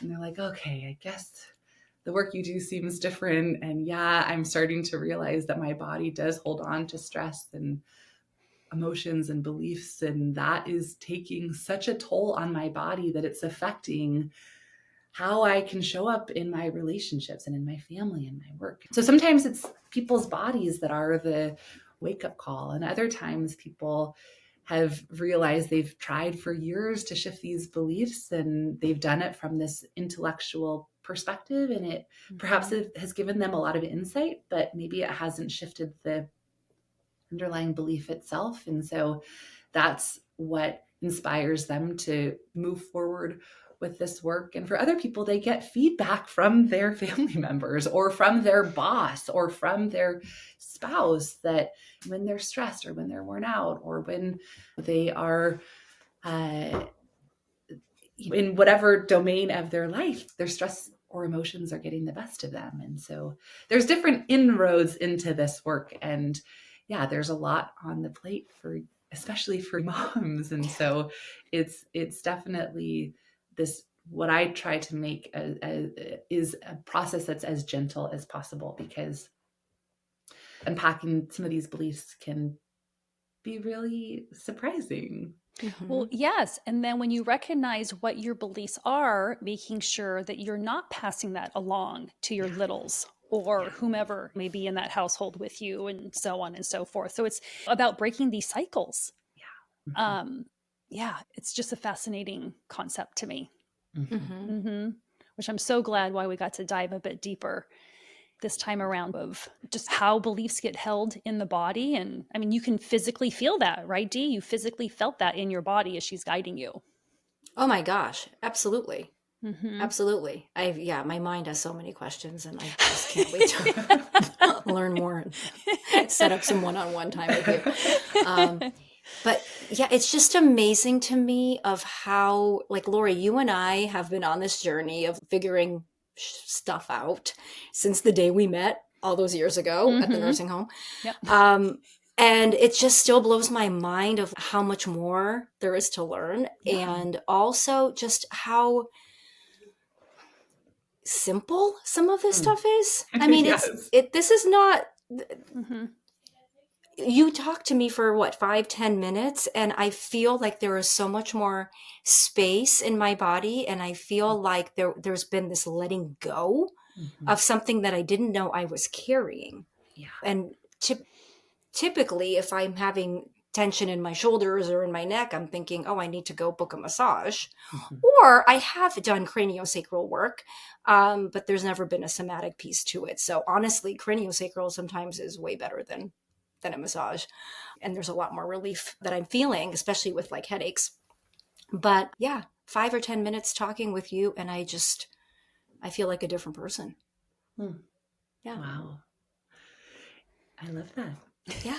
And they're like, okay, I guess the work you do seems different. And yeah, I'm starting to realize that my body does hold on to stress and emotions and beliefs. And that is taking such a toll on my body that it's affecting how I can show up in my relationships and in my family and my work. So sometimes it's people's bodies that are the wake-up call. And other times people have realized they've tried for years to shift these beliefs, and they've done it from this intellectual perspective, and it perhaps it has given them a lot of insight, but maybe it hasn't shifted the underlying belief itself. And so that's what inspires them to move forward with this work. And for other people, they get feedback from their family members or from their boss or from their spouse that when they're stressed or when they're worn out or when they are in whatever domain of their life, their stress or emotions are getting the best of them. And so there's different inroads into this work. And yeah, there's a lot on the plate especially for moms. And so it's definitely this, what I try to make is a process that's as gentle as possible, because unpacking some of these beliefs can be really surprising. Mm-hmm. Well, yes. And then when you recognize what your beliefs are, making sure that you're not passing that along to your littles or whomever may be in that household with you, and so on and so forth. So it's about breaking these cycles. Yeah. It's just a fascinating concept to me. Which I'm so glad why we got to dive a bit deeper this time around of just how beliefs get held in the body. And I mean, you can physically feel that, right, Dee? You physically felt that in your body as she's guiding you. Oh my gosh, absolutely. Absolutely. My mind has so many questions, and I just can't wait to learn more and set up some one-on-one time with you. But yeah, it's just amazing to me of how, like, Lori, you and I have been on this journey of figuring stuff out since the day we met all those years ago at the nursing home. Yep. And it just still blows my mind of how much more there is to learn. And also just how simple some of this stuff is. I mean, this is not, you talk to me for what, 5-10 minutes, and I feel like there is so much more space in my body. And I feel like there's been this letting go of something that I didn't know I was carrying. Yeah. And typically, if I'm having tension in my shoulders or in my neck, I'm thinking, oh, I need to go book a massage. Or I have done craniosacral work, but there's never been a somatic piece to it. So honestly, craniosacral sometimes is way better than a massage. And there's a lot more relief that I'm feeling, especially with like headaches. But yeah, 5 or 10 minutes talking with you, and I feel like a different person. Yeah. Wow. I love that. Yeah.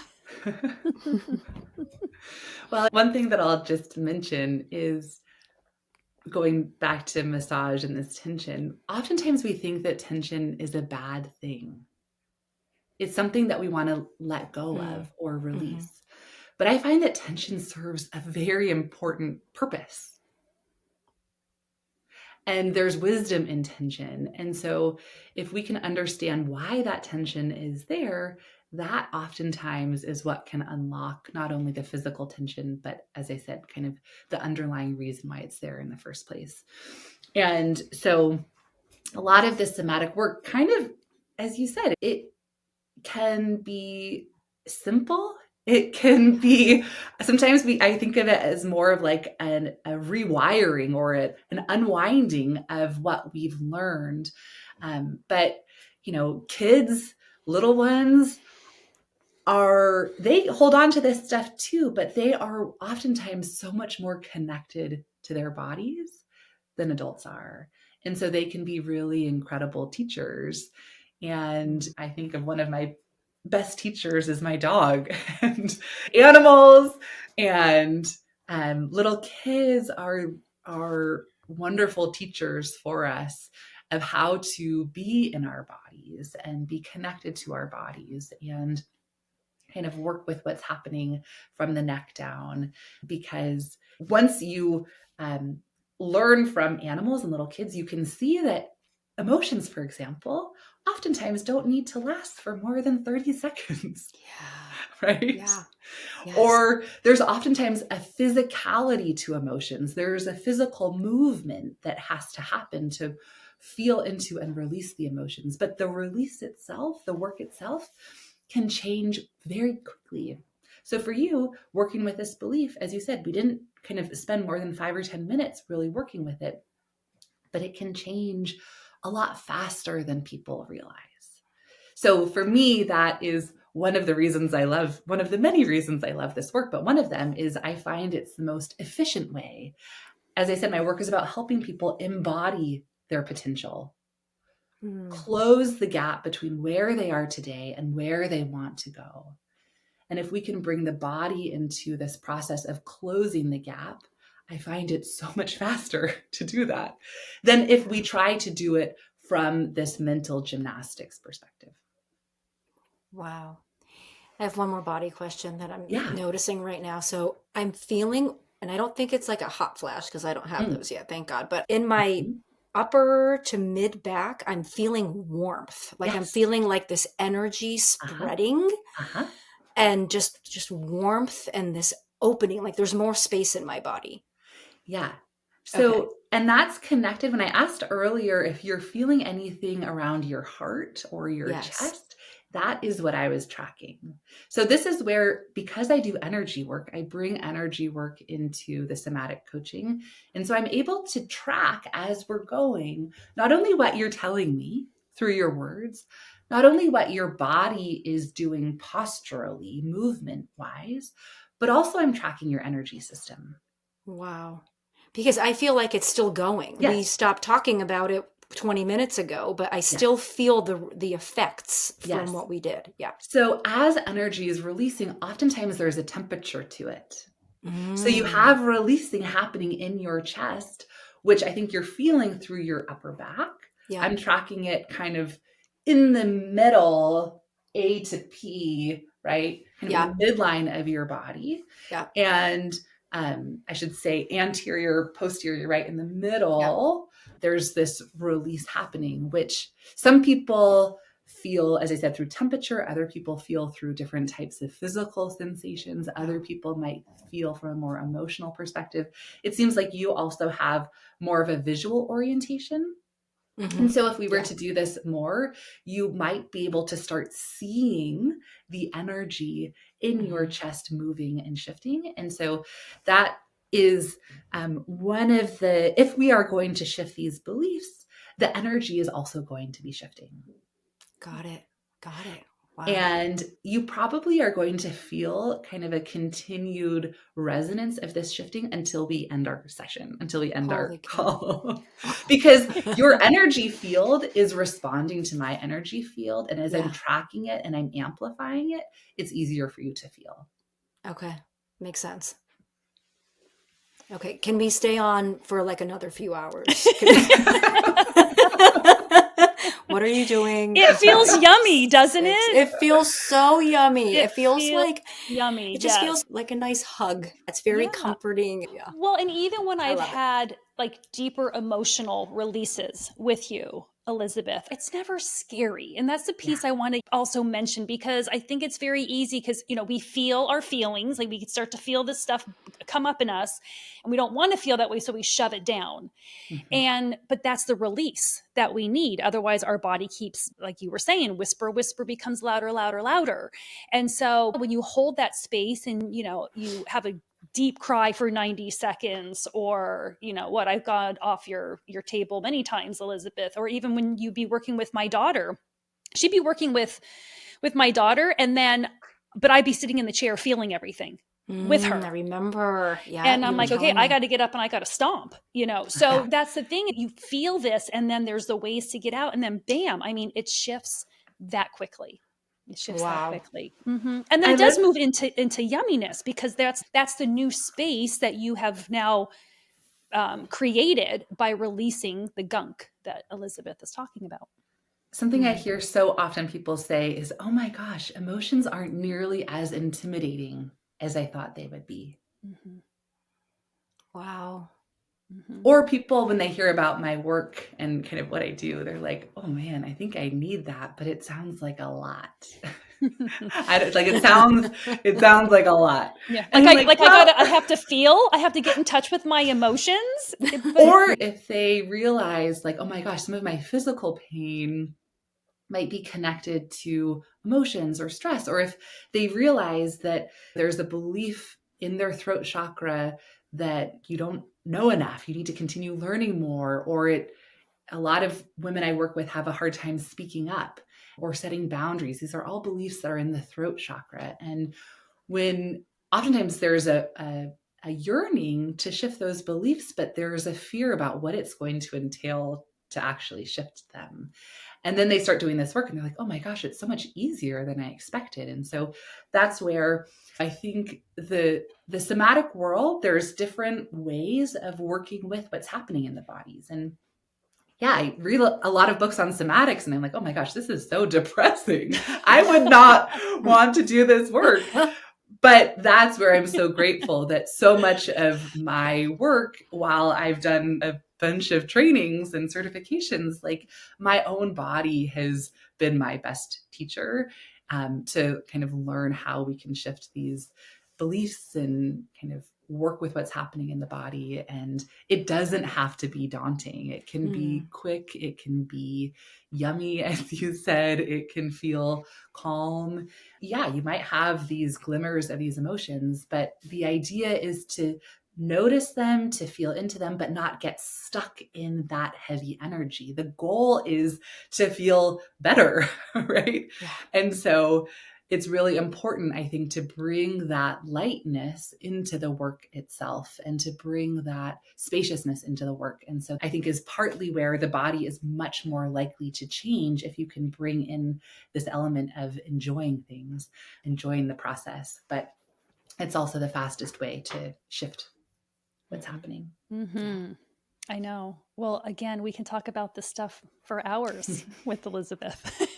Well, one thing that I'll just mention is going back to massage and this tension. Oftentimes we think that tension is a bad thing. It's something that we want to let go of or release. But I find that tension serves a very important purpose. And there's wisdom in tension. And so if we can understand why that tension is there, that oftentimes is what can unlock not only the physical tension, but as I said, kind of the underlying reason why it's there in the first place. And so a lot of this somatic work kind of, as you said, it can be simple It can be, sometimes I think of it as more of like a rewiring or an unwinding of what we've learned. But, kids, little ones, they hold on to this stuff too, but they are oftentimes so much more connected to their bodies than adults are. And so they can be really incredible teachers. And I think of one of my best teachers is my dog and animals, and little kids are wonderful teachers for us of how to be in our bodies and be connected to our bodies and kind of work with what's happening from the neck down. Because once you learn from animals and little kids, you can see that emotions, for example, oftentimes don't need to last for more than 30 seconds. Yeah. Right? Yeah. Yes. Or there's oftentimes a physicality to emotions. There's a physical movement that has to happen to feel into and release the emotions. But the release itself, the work itself, can change very quickly. So for you, working with this belief, as you said, we didn't kind of spend more than 5 or 10 minutes really working with it, but it can change a lot faster than people realize. So for me, that is one of the many reasons I love this work, but one of them is I find it's the most efficient way. As I said, my work is about helping people embody their potential, close the gap between where they are today and where they want to go. And if we can bring the body into this process of closing the gap, I find it so much faster to do that than if we try to do it from this mental gymnastics perspective. Wow. I have one more body question that I'm noticing right now. So I'm feeling, and I don't think it's like a hot flash because I don't have those yet, thank God. But in my upper to mid back, I'm feeling warmth. Like I'm feeling like this energy spreading and just warmth and this opening. Like there's more space in my body. Yeah. So, and that's connected. When I asked earlier if you're feeling anything around your heart or your chest, that is what I was tracking. So this is where, because I do energy work, I bring energy work into the somatic coaching. And so I'm able to track as we're going, not only what you're telling me through your words, not only what your body is doing posturally, movement wise, but also I'm tracking your energy system. Wow. Because I feel like it's still going. We stopped talking about it 20 minutes ago, but I still feel the effects from what we did. Yeah. So as energy is releasing, oftentimes there's a temperature to it. So you have releasing happening in your chest, which I think you're feeling through your upper back. Yeah. I'm tracking it kind of in the middle, A to P, right? Kind of the midline of your body. Yeah. And I should say anterior, posterior, right in the middle, there's this release happening, which some people feel, as I said, through temperature. Other people feel through different types of physical sensations. Other people might feel from a more emotional perspective. It seems like you also have more of a visual orientation. And so if we were to do this more, you might be able to start seeing the energy in your chest moving and shifting. And so that is one of the, if we are going to shift these beliefs, the energy is also going to be shifting. Got it. Wow. And you probably are going to feel kind of a continued resonance of this shifting until we end our session, until we end our call. Because your energy field is responding to my energy field. And as I'm tracking it and I'm amplifying it, it's easier for you to feel. Okay. Makes sense. Okay. Can we stay on for like another few hours? What are you doing? It feels yummy, doesn't it? It feels so yummy. It feels like yummy. It just feels like a nice hug. It's very comforting. Yeah. Well, and even when I've had like deeper emotional releases with you, Elizabeth, it's never scary. And that's the piece I want to also mention, because I think it's very easy because, we feel our feelings, like we can start to feel this stuff come up in us and we don't want to feel that way. So we shove it down. But that's the release that we need. Otherwise our body keeps, like you were saying, whisper becomes louder, louder, louder. And so when you hold that space and, you have a deep cry for 90 seconds, or I've gone off your table many times, Elizabeth, or even when you be working with my daughter, she'd be working with my daughter, but I'd be sitting in the chair feeling everything with her. I remember. Yeah. And I'm like, okay, I got to get up and I got to stomp, so that's the thing. You feel this, and then there's the ways to get out, and then bam, it shifts that quickly. It shifts that quickly. And then it does move into yumminess, because that's the new space that you have now created by releasing the gunk that Elizabeth is talking about. Something I hear so often people say is, oh my gosh, emotions aren't nearly as intimidating as I thought they would be. Wow. Or people, when they hear about my work and kind of what I do, they're like, oh man, I think I need that, but it sounds like a lot. It sounds like a lot. Yeah. I have to get in touch with my emotions. Or if they realize like, oh my gosh, some of my physical pain might be connected to emotions or stress, or if they realize that there's a belief in their throat chakra that you don't know enough, you need to continue learning more, or a lot of women I work with have a hard time speaking up or setting boundaries. These are all beliefs that are in the throat chakra. And when oftentimes there's a yearning to shift those beliefs, but there's a fear about what it's going to entail to actually shift them. And then they start doing this work and they're like, oh my gosh, it's so much easier than I expected. And so that's where I think the somatic world, there's different ways of working with what's happening in the bodies. And I read a lot of books on somatics and I'm like, oh my gosh, this is so depressing. I would not want to do this work. But that's where I'm so grateful that so much of my work, while I've done a bunch of trainings and certifications, like my own body has been my best teacher to kind of learn how we can shift these beliefs and kind of work with what's happening in the body. And it doesn't have to be daunting. It can be quick. It can be yummy, as you said. It can feel calm. Yeah, you might have these glimmers of these emotions, but the idea is to notice them, to feel into them, but not get stuck in that heavy energy. The goal is to feel better, right? Yeah. And so it's really important, I think, to bring that lightness into the work itself and to bring that spaciousness into the work. And so I think is partly where the body is much more likely to change if you can bring in this element of enjoying things, enjoying the process. But it's also the fastest way to shift what's happening. Yeah. I know. Well, again, we can talk about this stuff for hours with Elizabeth.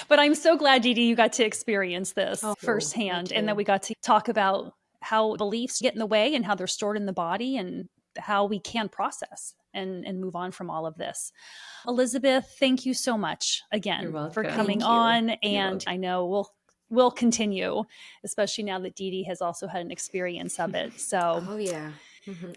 But I'm so glad, Dee Dee, you got to experience this firsthand, and that we got to talk about how beliefs get in the way and how they're stored in the body and how we can process and move on from all of this. Elizabeth, thank you so much again for coming on. And I know we'll continue, especially now that Dee Dee has also had an experience of it. So,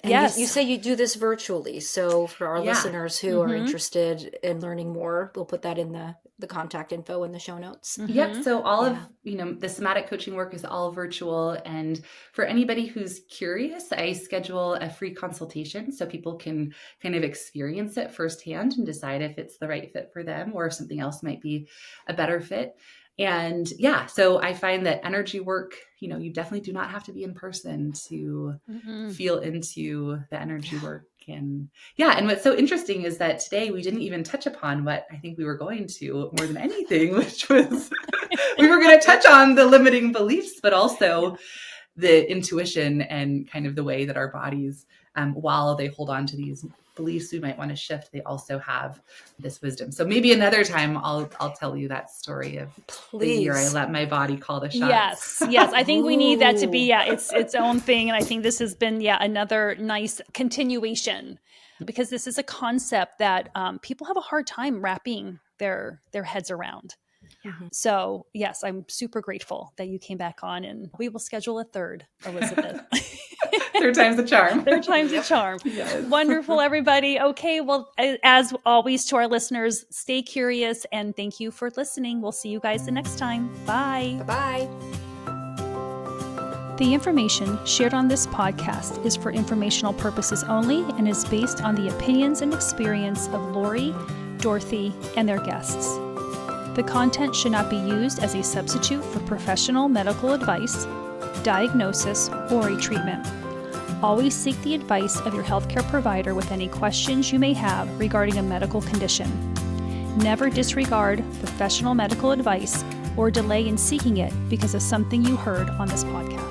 And you say you do this virtually. So for our listeners who are interested in learning more, we'll put that in the contact info in the show notes. Yep. So all of, the somatic coaching work is all virtual. And for anybody who's curious, I schedule a free consultation so people can kind of experience it firsthand and decide if it's the right fit for them or if something else might be a better fit. And so I find that energy work, you definitely do not have to be in person to feel into the energy work. And what's so interesting is that today we didn't even touch upon what I think we were going to more than anything, which was we were going to touch on the limiting beliefs, but also the intuition and kind of the way that our bodies, while they hold on to these beliefs we might want to shift, they also have this wisdom. So maybe another time I'll tell you that story of the year I let my body call the shots. Yes. I think we need that to be its own thing. And I think this has been another nice continuation because this is a concept that people have a hard time wrapping their heads around. So yes, I'm super grateful that you came back on, and we will schedule a third, Elizabeth. Third time's the charm. Third time's the charm. Yes. Wonderful, everybody. Okay, well, as always, to our listeners, stay curious, and thank you for listening. We'll see you guys the next time. Bye. Bye. The information shared on this podcast is for informational purposes only and is based on the opinions and experience of Lori, Dorothy, and their guests. The content should not be used as a substitute for professional medical advice, diagnosis, or a treatment. Always seek the advice of your healthcare provider with any questions you may have regarding a medical condition. Never disregard professional medical advice or delay in seeking it because of something you heard on this podcast.